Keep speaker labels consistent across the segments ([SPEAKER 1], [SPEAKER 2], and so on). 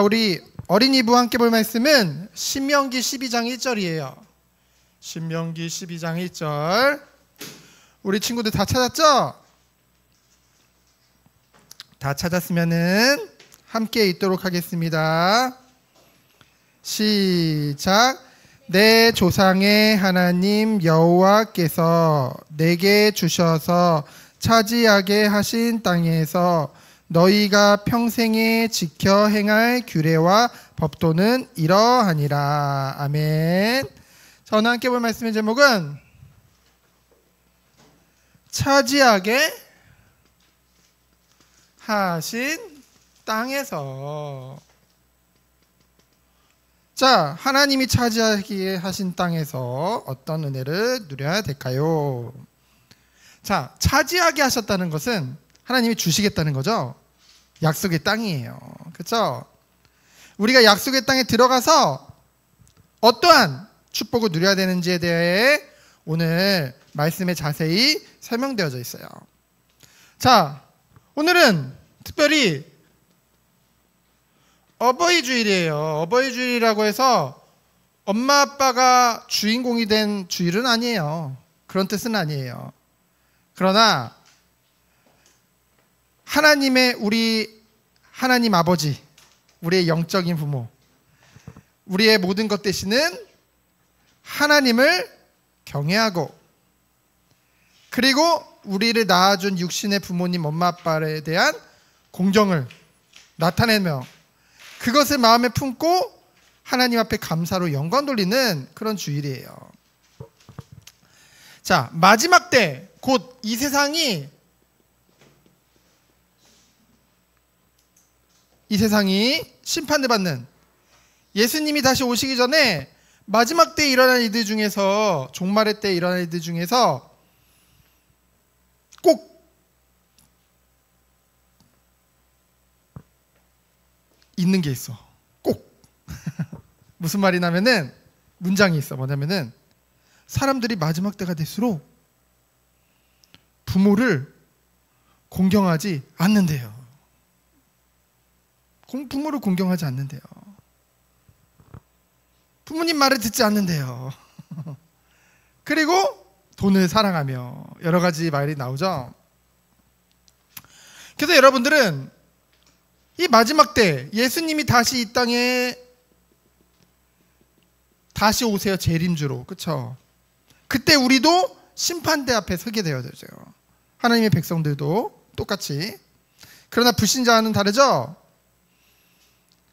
[SPEAKER 1] 우리 어린이부와 함께 볼 말씀은 신명기 12장 1절이에요. 신명기 12장 1절. 우리 친구들 다 찾았죠? 다 찾았으면은 함께 읽도록 하겠습니다. 시작. 내 조상의 하나님 여호와께서 내게 주셔서 차지하게 하신 땅에서 너희가 평생에 지켜 행할 규례와 법도는 이러하니라. 아멘. 자, 오늘 함께 볼 말씀의 제목은 차지하게 하신 땅에서. 자, 하나님이 차지하게 하신 땅에서 어떤 은혜를 누려야 될까요? 자, 차지하게 하셨다는 것은 하나님이 주시겠다는 거죠. 약속의 땅이에요. 그렇죠? 우리가 약속의 땅에 들어가서 어떠한 축복을 누려야 되는지에 대해 오늘 말씀에 자세히 설명되어져 있어요. 자, 오늘은 특별히 어버이 주일이에요. 어버이 주일이라고 해서 엄마 아빠가 주인공이 된 주일은 아니에요. 그런 뜻은 아니에요. 그러나 우리 하나님 아버지, 우리의 영적인 부모, 우리의 모든 것 되시는 하나님을 경외하고, 그리고 우리를 낳아준 육신의 부모님, 엄마 아빠에 대한 공경을 나타내며 그것을 마음에 품고 하나님 앞에 감사로 영광 돌리는 그런 주일이에요. 자, 마지막 때 곧 이 세상이 심판을 받는, 예수님이 다시 오시기 전에 마지막 때 일어날 일들 중에서, 종말의 때 일어날 일들 중에서 꼭 있는 게 있어. 꼭. 무슨 말이냐면은 문장이 있어. 뭐냐면은 사람들이 마지막 때가 될수록 부모를 공경하지 않는데요. 부모를 공경하지 않는데요. 부모님 말을 듣지 않는데요. 그리고 돈을 사랑하며, 여러 가지 말이 나오죠. 그래서 여러분들은 이 마지막 때 예수님이 다시 이 땅에 다시 오세요. 재림주로. 그렇죠? 그때 우리도 심판대 앞에 서게 되어져요. 하나님의 백성들도 똑같이. 그러나 불신자와는 다르죠?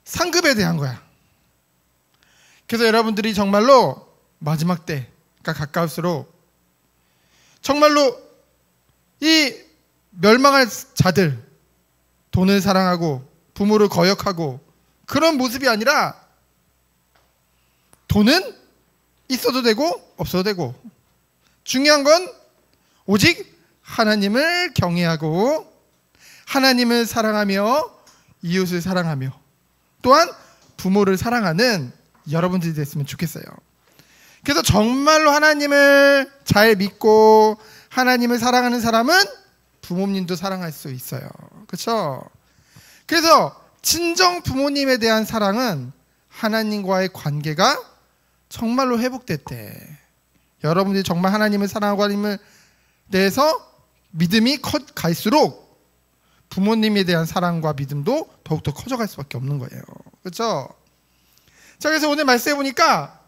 [SPEAKER 1] 상급에 대한 거야. 그래서 여러분들이 정말로 마지막 때가 가까울수록 정말로 이 멸망할 자들, 돈을 사랑하고 부모를 거역하고 그런 모습이 아니라 돈은 있어도 되고 없어도 되고, 중요한 건 오직 하나님을 경외하고 하나님을 사랑하며 이웃을 사랑하며 또한 부모를 사랑하는 여러분들이 됐으면 좋겠어요. 그래서 정말로 하나님을 잘 믿고 하나님을 사랑하는 사람은 부모님도 사랑할 수 있어요. 그렇죠? 그래서 진정 부모님에 대한 사랑은 하나님과의 관계가 정말로 회복될 때, 여러분들이 정말 하나님을 사랑하고 하나님을 대해서 믿음이 갈수록 부모님에 대한 사랑과 믿음도 더욱더 커져갈 수밖에 없는 거예요. 그렇죠? 자, 그래서 오늘 말씀해 보니까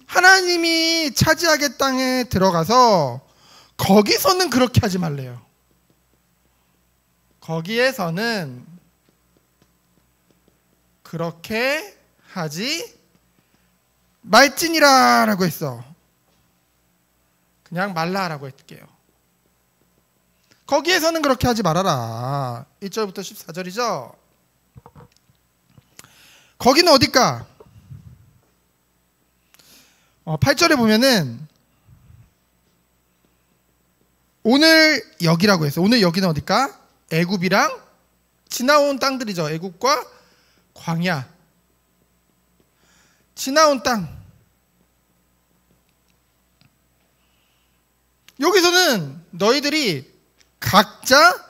[SPEAKER 1] 하나님이 차지하게 땅에 들어가서 거기서는 그렇게 하지 말래요. 거기에서는 그렇게 하지 말지니라 라고 했어. 그냥 말라라고 할게요. 거기에서는 그렇게 하지 말아라. 1절부터 14절이죠. 거기는 어딜까? 8절에 보면은 오늘 여기라고 했어. 오늘 여기는 어딜까? 애굽이랑 지나온 땅들이죠. 애굽과 광야, 지나온 땅. 여기서는 너희들이 각자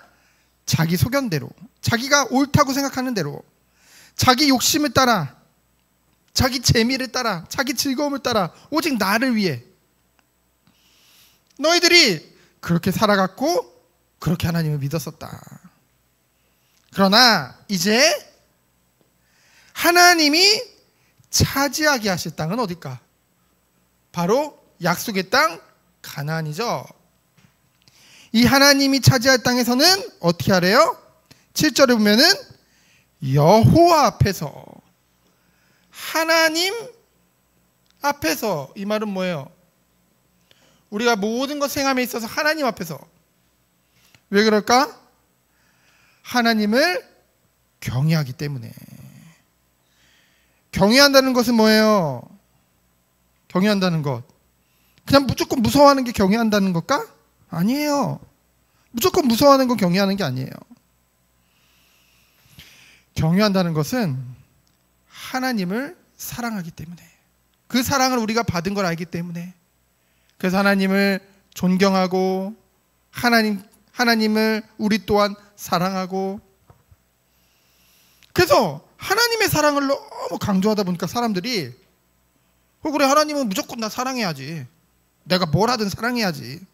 [SPEAKER 1] 자기 소견대로, 자기가 옳다고 생각하는 대로 자기 욕심을 따라, 자기 재미를 따라, 자기 즐거움을 따라, 오직 나를 위해. 너희들이 그렇게 살아갔고 그렇게 하나님을 믿었었다. 그러나 이제 하나님이 차지하게 하실 땅은 어딜까? 바로 약속의 땅 가나안이죠. 이 하나님이 차지할 땅에서는 어떻게 하래요? 7절에 보면은 여호와 앞에서, 하나님 앞에서. 이 말은 뭐예요? 우리가 모든 것 행함에 있어서 하나님 앞에서. 왜 그럴까? 하나님을 경외하기 때문에. 경외한다는 것은 뭐예요? 경외한다는 것, 그냥 무조건 무서워하는 게 경외한다는 것까? 아니에요. 무조건 무서워하는 건 경외하는 게 아니에요. 경외한다는 것은 하나님을 사랑하기 때문에, 그 사랑을 우리가 받은 걸 알기 때문에, 그래서 하나님을 존경하고 하나님을 우리 또한 사랑하고, 그래서 하나님의 사랑을 너무 강조하다 보니까 사람들이 그래, 하나님은 무조건 나 사랑해야지, 내가 뭘 하든 사랑해야지.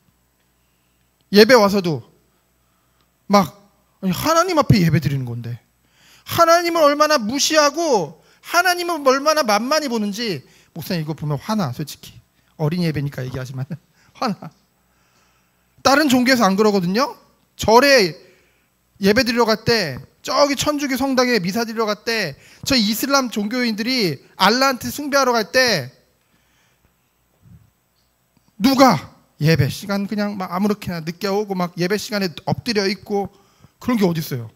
[SPEAKER 1] 예배 와서도 막 하나님 앞에 예배 드리는 건데 하나님을 얼마나 무시하고 하나님을 얼마나 만만히 보는지, 목사님 이거 보면 화나. 솔직히 어린 예배니까 얘기하지만 화나. 다른 종교에서 안 그러거든요. 절에 예배 드리러 갈 때, 저기 천주교 성당에 미사 드리러 갈 때, 저 이슬람 종교인들이 알라한테 숭배하러 갈 때 누가 예배 시간 그냥 막 아무렇게나 늦게 오고 막 예배 시간에 엎드려 있고 그런 게 어디 있어요?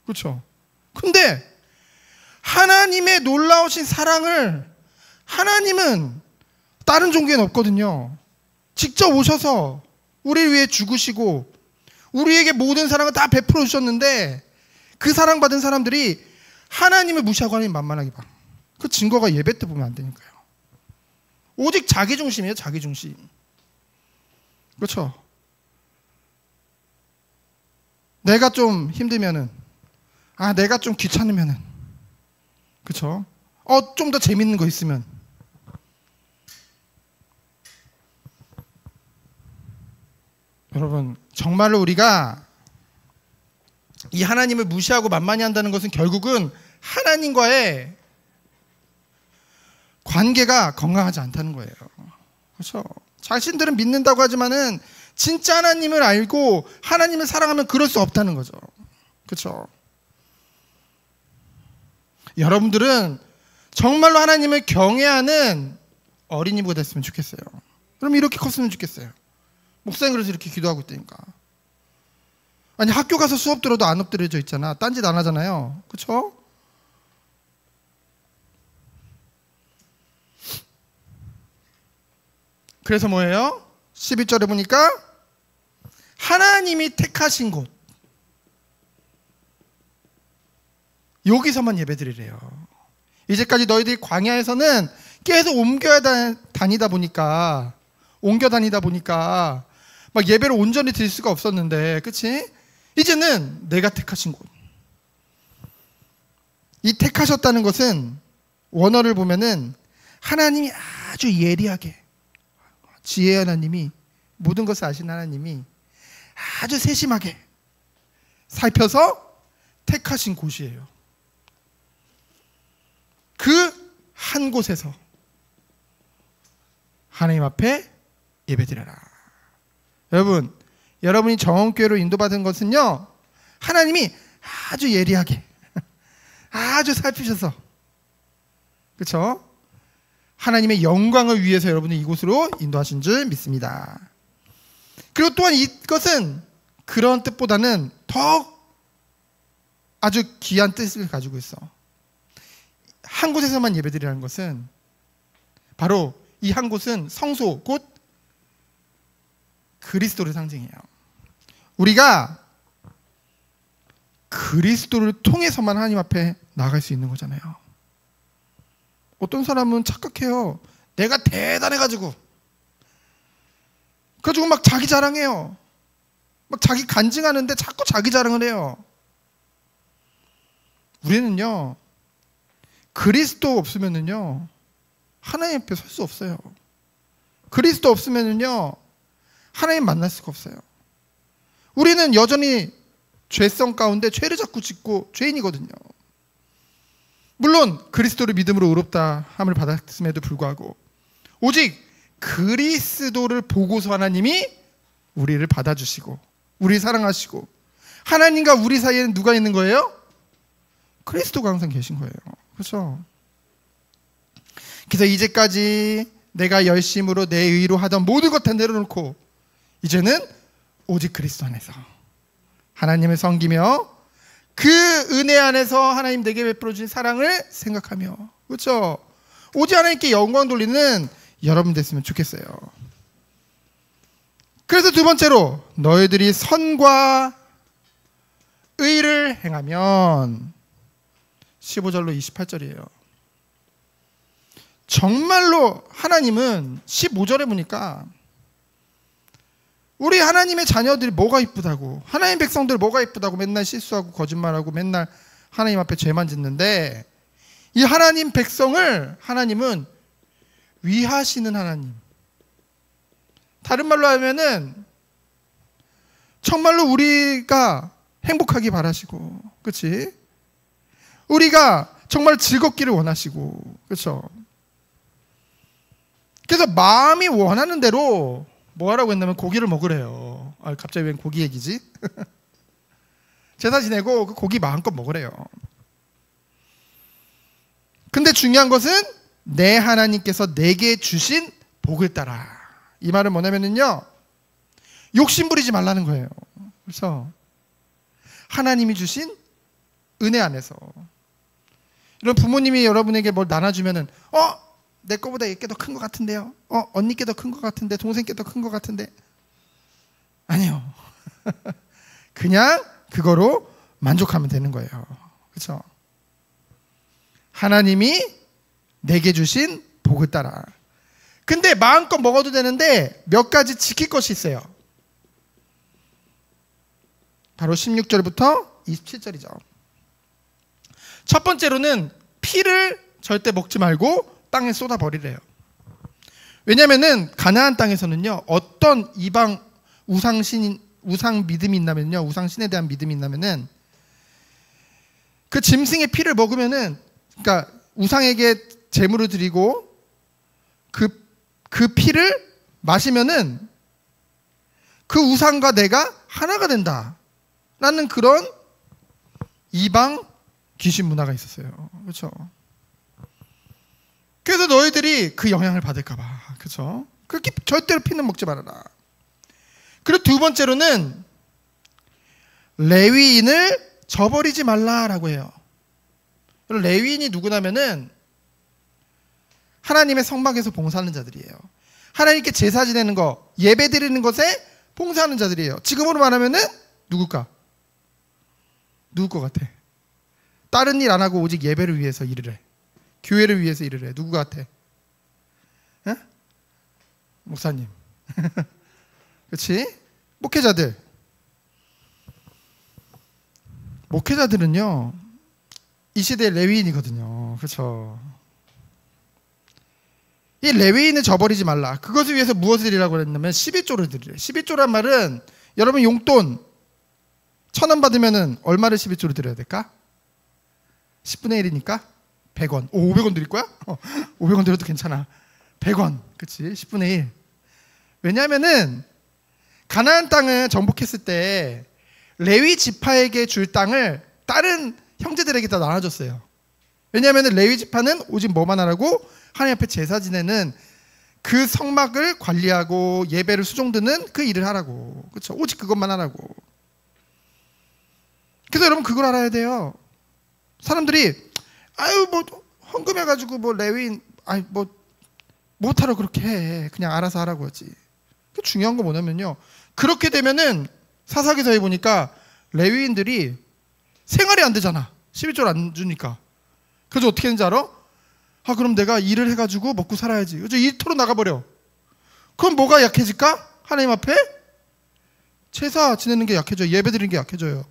[SPEAKER 1] 그렇죠? 근데 하나님의 놀라우신 사랑을 하나님은 다른 종교에는 없거든요. 직접 오셔서 우리를 위해 죽으시고 우리에게 모든 사랑을 다 베풀어 주셨는데, 그 사랑받은 사람들이 하나님을 무시하고 하나님 만만하게 봐. 그 증거가 예배 때 보면 안 되니까요. 오직 자기중심이에요. 자기중심. 그렇죠? 내가 좀 힘들면은, 내가 좀 귀찮으면은, 그렇죠? 좀 더 재밌는 거 있으면, 여러분 정말로 우리가 이 하나님을 무시하고 만만히 한다는 것은 결국은 하나님과의 관계가 건강하지 않다는 거예요. 그렇죠? 자신들은 믿는다고 하지만은 진짜 하나님을 알고 하나님을 사랑하면 그럴 수 없다는 거죠. 그렇죠? 여러분들은 정말로 하나님을 경외하는 어린이가 됐으면 좋겠어요. 그럼 이렇게 컸으면 좋겠어요. 목사님 그래서 이렇게 기도하고 있다니까. 아니 학교 가서 수업 들어도 안 엎드려져 있잖아. 딴짓 안 하잖아요. 그렇죠? 그래서 뭐예요? 11절에 보니까 하나님이 택하신 곳, 여기서만 예배드리래요. 이제까지 너희들이 광야에서는 계속 옮겨 다니다 보니까 막 예배를 온전히 드릴 수가 없었는데, 그치? 이제는 내가 택하신 곳. 이 택하셨다는 것은 원어를 보면은 하나님이 아주 예리하게, 지혜의 하나님이, 모든 것을 아신 하나님이 아주 세심하게 살펴서 택하신 곳이에요. 그 한 곳에서 하나님 앞에 예배드려라. 여러분, 여러분이 정원교회로 인도받은 것은요, 하나님이 아주 예리하게 아주 살피셔서, 그렇죠? 하나님의 영광을 위해서 여러분을 이곳으로 인도하신 줄 믿습니다. 그리고 또한 이것은 그런 뜻보다는 더 아주 귀한 뜻을 가지고 있어. 한 곳에서만 예배드리라는 것은 바로 이 한 곳은 성소, 곧 그리스도를 상징해요. 우리가 그리스도를 통해서만 하나님 앞에 나갈 수 있는 거잖아요. 어떤 사람은 착각해요. 내가 대단해가지고 막 자기 자랑해요. 막 자기 간증하는데 자꾸 자기 자랑을 해요. 우리는요, 그리스도 없으면은요 하나님 앞에 설 수 없어요. 그리스도 없으면은요 하나님 만날 수가 없어요. 우리는 여전히 죄성 가운데 죄를 자꾸 짓고 죄인이거든요. 물론 그리스도를 믿음으로 의롭다 함을 받았음에도 불구하고 오직 그리스도를 보고서 하나님이 우리를 받아주시고 우리 사랑하시고 하나님과 우리 사이에는 누가 있는 거예요? 그리스도가 항상 계신 거예요. 그렇죠? 그래서 이제까지 내가 열심으로 내 의로 하던 모든 것 다 내려놓고 이제는 오직 그리스도 안에서 하나님을 섬기며 그 은혜 안에서 하나님 내게 베풀어 주신 사랑을 생각하며, 그렇죠? 오직 하나님께 영광 돌리는 여러분 됐으면 좋겠어요. 그래서 두 번째로 너희들이 선과 의를 행하면 15절로 28절이에요. 정말로 하나님은 15절에 보니까 우리 하나님의 자녀들이 뭐가 이쁘다고, 하나님 백성들 뭐가 이쁘다고 맨날 실수하고 거짓말하고 맨날 하나님 앞에 죄만 짓는데, 이 하나님 백성을 하나님은 위하시는 하나님, 다른 말로 하면은 정말로 우리가 행복하기 바라시고, 그렇지? 우리가 정말 즐겁기를 원하시고, 그렇죠? 그래서 마음이 원하는 대로 뭐 하라고 했냐면 고기를 먹으래요. 아, 갑자기 웬 고기 얘기지? 제사 지내고 그 고기 마음껏 먹으래요. 근데 중요한 것은 내 하나님께서 내게 주신 복을 따라. 이 말은 뭐냐면요, 욕심 부리지 말라는 거예요. 그래서 하나님이 주신 은혜 안에서, 이런 부모님이 여러분에게 뭘 나눠주면은 내 거보다 얘께 더 큰 것 같은데요. 언니께 더 큰 것 같은데, 동생께 더 큰 것 같은데. 아니요. 그냥 그거로 만족하면 되는 거예요. 그렇죠? 하나님이 내게 주신 복을 따라. 근데 마음껏 먹어도 되는데 몇 가지 지킬 것이 있어요. 바로 16절부터 27절이죠. 첫 번째로는 피를 절대 먹지 말고 땅에 쏟아버리래요. 왜냐면은 가나안 땅에서는요, 어떤 이방 우상 믿음이 있다면요, 우상신에 대한 믿음이 있다면은 그 짐승의 피를 먹으면은, 그러니까 우상에게 제물을 드리고 그 피를 마시면은 그 우상과 내가 하나가 된다라는 그런 이방 귀신 문화가 있었어요. 그렇죠? 그래서 너희들이 그 영향을 받을까봐, 그렇죠? 그렇게 절대로 피는 먹지 말아라. 그리고 두 번째로는 레위인을 저버리지 말라라고 해요. 레위인이 누구냐면은 하나님의 성막에서 봉사하는 자들이에요. 하나님께 제사 지내는 거, 예배 드리는 것에 봉사하는 자들이에요. 지금으로 말하면은 누굴까? 누굴 것 같아? 다른 일 안 하고 오직 예배를 위해서 일을 해. 교회를 위해서 일을 해. 누구 같아? 에? 목사님. 그렇지? 목회자들은요, 이 시대의 레위인이거든요. 그렇죠? 이 레위인을 저버리지 말라. 그것을 위해서 무엇을 드리라고 했냐면 11조를 드리래. 11조란 말은 여러분 용돈 1,000원 받으면은 얼마를 11조를 드려야 될까? 10분의 1이니까 100원. 500원 드릴 거야? 500원 드려도 괜찮아. 100원. 그치? 10분의 1. 왜냐하면은 가나안 땅을 정복했을 때 레위 지파에게 줄 땅을 다른 형제들에게 다 나눠줬어요. 왜냐하면은 레위 지파는 오직 뭐만 하라고? 하나님 앞에 제사 지내는 그 성막을 관리하고 예배를 수종드는 그 일을 하라고. 그렇죠? 오직 그것만 하라고. 그래서 여러분 그걸 알아야 돼요. 사람들이 뭐 헌금해가지고 뭐 레위인 뭐 못하러 그렇게 해. 그냥 알아서 하라고 하지. 중요한 거 뭐냐면요, 그렇게 되면은 사사기서에 보니까 레위인들이 생활이 안 되잖아. 11조를 안 주니까. 그래서 어떻게 했는지 알아? 그럼 내가 일을 해가지고 먹고 살아야지. 그래서 일터로 나가버려. 그럼 뭐가 약해질까? 하나님 앞에 제사 지내는 게 약해져요. 예배 드리는 게 약해져요.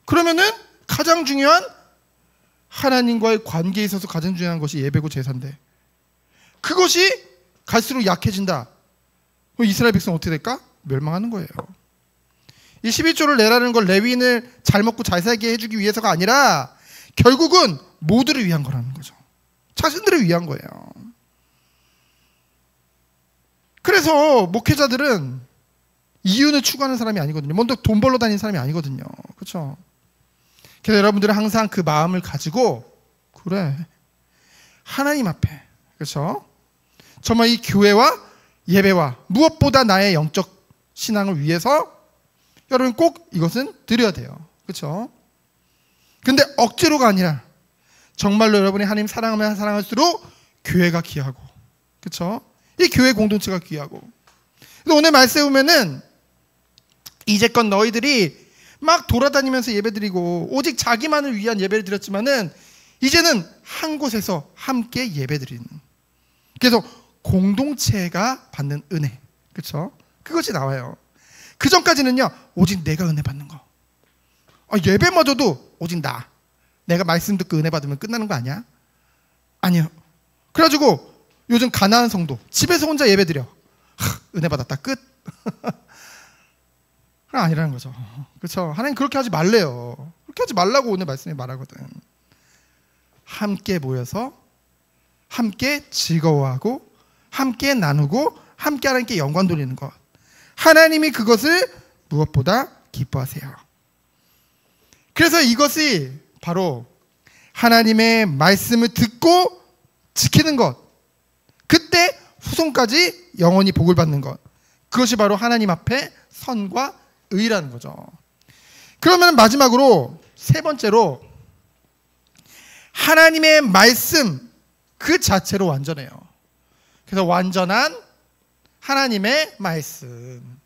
[SPEAKER 1] 그러면은 가장 중요한 하나님과의 관계에 있어서 가장 중요한 것이 예배고 제사인데 그것이 갈수록 약해진다. 그럼 이스라엘 백성 어떻게 될까? 멸망하는 거예요. 이 11조를 내라는 걸 레위인을 잘 먹고 잘 살게 해주기 위해서가 아니라 결국은 모두를 위한 거라는 거죠. 자신들을 위한 거예요. 그래서 목회자들은 이윤을 추구하는 사람이 아니거든요. 먼저 돈 벌러 다니는 사람이 아니거든요. 그렇죠? 그래서 여러분들은 항상 그 마음을 가지고 그래 하나님 앞에 그렇죠? 정말 이 교회와 예배와 무엇보다 나의 영적 신앙을 위해서 여러분 꼭 이것은 드려야 돼요. 그렇죠? 근데 억지로가 아니라 정말로 여러분이 하나님 사랑하면 사랑할수록 교회가 귀하고 그렇죠? 이 교회 공동체가 귀하고 그래서 오늘 말씀에 보면은 이제껏 너희들이 막 돌아다니면서 예배드리고 오직 자기만을 위한 예배를 드렸지만은 이제는 한 곳에서 함께 예배드리는 그래서 공동체가 받는 은혜 그렇죠? 그것이 나와요. 그 전까지는요 오직 내가 은혜 받는 거 예배마저도 오직 내가 말씀 듣고 은혜 받으면 끝나는 거 아니야? 아니요. 그래가지고 요즘 가난한 성도 집에서 혼자 예배드려 은혜 받았다 끝. 아니라는 거죠. 그렇죠? 하나님 그렇게 하지 말래요. 그렇게 하지 말라고 오늘 말씀에 말하거든. 함께 모여서 함께 즐거워하고 함께 나누고 함께 하나님께 영광 돌리는 것. 하나님이 그것을 무엇보다 기뻐하세요. 그래서 이것이 바로 하나님의 말씀을 듣고 지키는 것. 그때 후손까지 영원히 복을 받는 것. 그것이 바로 하나님 앞에 선과 의라는 거죠. 그러면 마지막으로 세 번째로 하나님의 말씀 그 자체로 완전해요. 그래서 완전한 하나님의 말씀.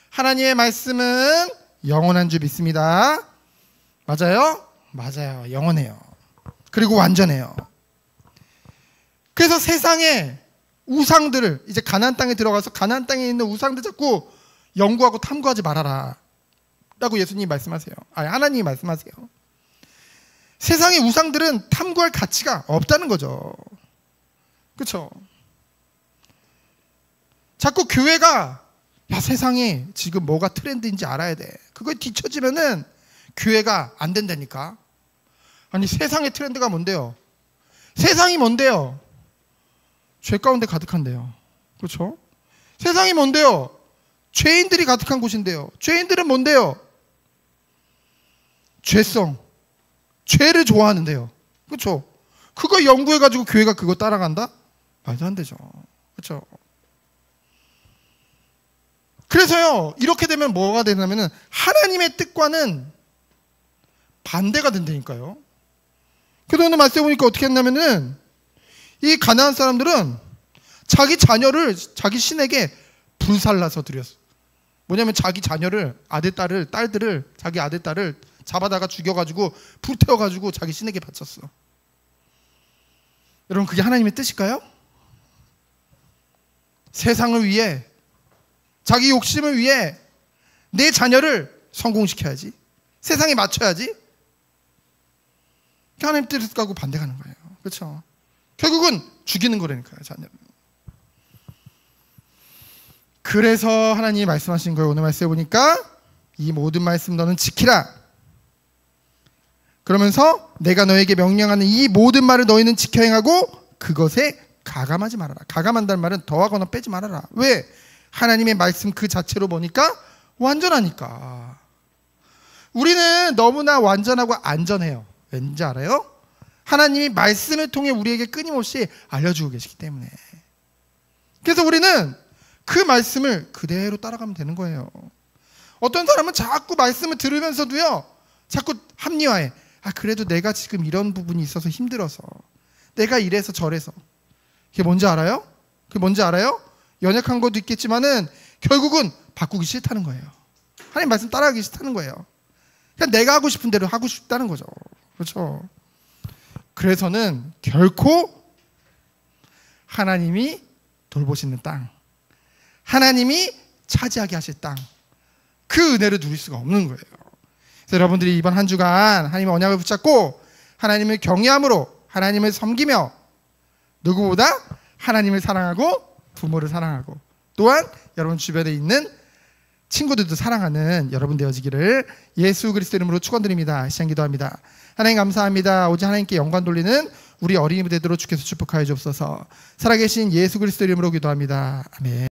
[SPEAKER 1] 하나님의 말씀은 영원한 줄 믿습니다. 맞아요? 맞아요. 영원해요. 그리고 완전해요. 그래서 세상에 우상들을 이제 가나안 땅에 들어가서 가나안 땅에 있는 우상들 자꾸 연구하고 탐구하지 말아라 라고 예수님이 말씀하세요. 하나님이 말씀하세요. 세상의 우상들은 탐구할 가치가 없다는 거죠. 그렇죠? 자꾸 교회가 세상에 지금 뭐가 트렌드인지 알아야 돼. 그거에 뒤처지면은 교회가 안 된다니까. 아니 세상의 트렌드가 뭔데요? 세상이 뭔데요? 죄 가운데 가득한데요. 그렇죠? 세상이 뭔데요? 죄인들이 가득한 곳인데요. 죄인들은 뭔데요? 죄성, 죄를 좋아하는데요. 그렇죠? 그거 연구해가지고 교회가 그거 따라간다? 말도 안 되죠. 그렇죠? 그래서요, 이렇게 되면 뭐가 되냐면은 하나님의 뜻과는 반대가 된다니까요. 그래서 오늘 말씀해 보니까 어떻게 했냐면은 이 가나안 사람들은 자기 자녀를 자기 신에게 불살라서 드렸어. 뭐냐면 자기 자녀를 딸들을 자기 아들 딸을 잡아다가 죽여가지고 불태워가지고 자기 신에게 바쳤어. 여러분 그게 하나님의 뜻일까요? 세상을 위해 자기 욕심을 위해 내 자녀를 성공시켜야지. 세상에 맞춰야지. 하나님 뜻하고 반대가는 거예요. 그렇죠? 결국은 죽이는 거라니까요, 자녀를. 그래서 하나님이 말씀하신 거예요. 오늘 말씀해 보니까 이 모든 말씀 너는 지키라. 그러면서 내가 너에게 명령하는 이 모든 말을 너희는 지켜 행하고 그것에 가감하지 말아라. 가감한다는 말은 더하거나 빼지 말아라. 왜? 하나님의 말씀 그 자체로 보니까 완전하니까. 우리는 너무나 완전하고 안전해요. 왠지 알아요? 하나님이 말씀을 통해 우리에게 끊임없이 알려주고 계시기 때문에. 그래서 우리는 그 말씀을 그대로 따라가면 되는 거예요. 어떤 사람은 자꾸 말씀을 들으면서도요, 자꾸 합리화해. 그래도 내가 지금 이런 부분이 있어서 힘들어서, 내가 이래서 저래서. 그게 뭔지 알아요? 그게 뭔지 알아요? 연약한 것도 있겠지만은 결국은 바꾸기 싫다는 거예요. 하나님 말씀 따라가기 싫다는 거예요. 그냥 내가 하고 싶은 대로 하고 싶다는 거죠. 그렇죠? 그래서는 결코 하나님이 돌보시는 땅, 하나님이 차지하게 하실 땅, 그 은혜를 누릴 수가 없는 거예요. 그래서 여러분들이 이번 한 주간 하나님의 언약을 붙잡고 하나님을 경외함으로 하나님을 섬기며 누구보다 하나님을 사랑하고 부모를 사랑하고 또한 여러분 주변에 있는 친구들도 사랑하는 여러분 되어지기를 예수 그리스도 이름으로 축원드립니다. 시간 기도합니다. 하나님 감사합니다. 오직 하나님께 영광 돌리는 우리 어린이 되도록 주께서 축복하여 주옵소서. 살아계신 예수 그리스도 이름으로 기도합니다. 아멘.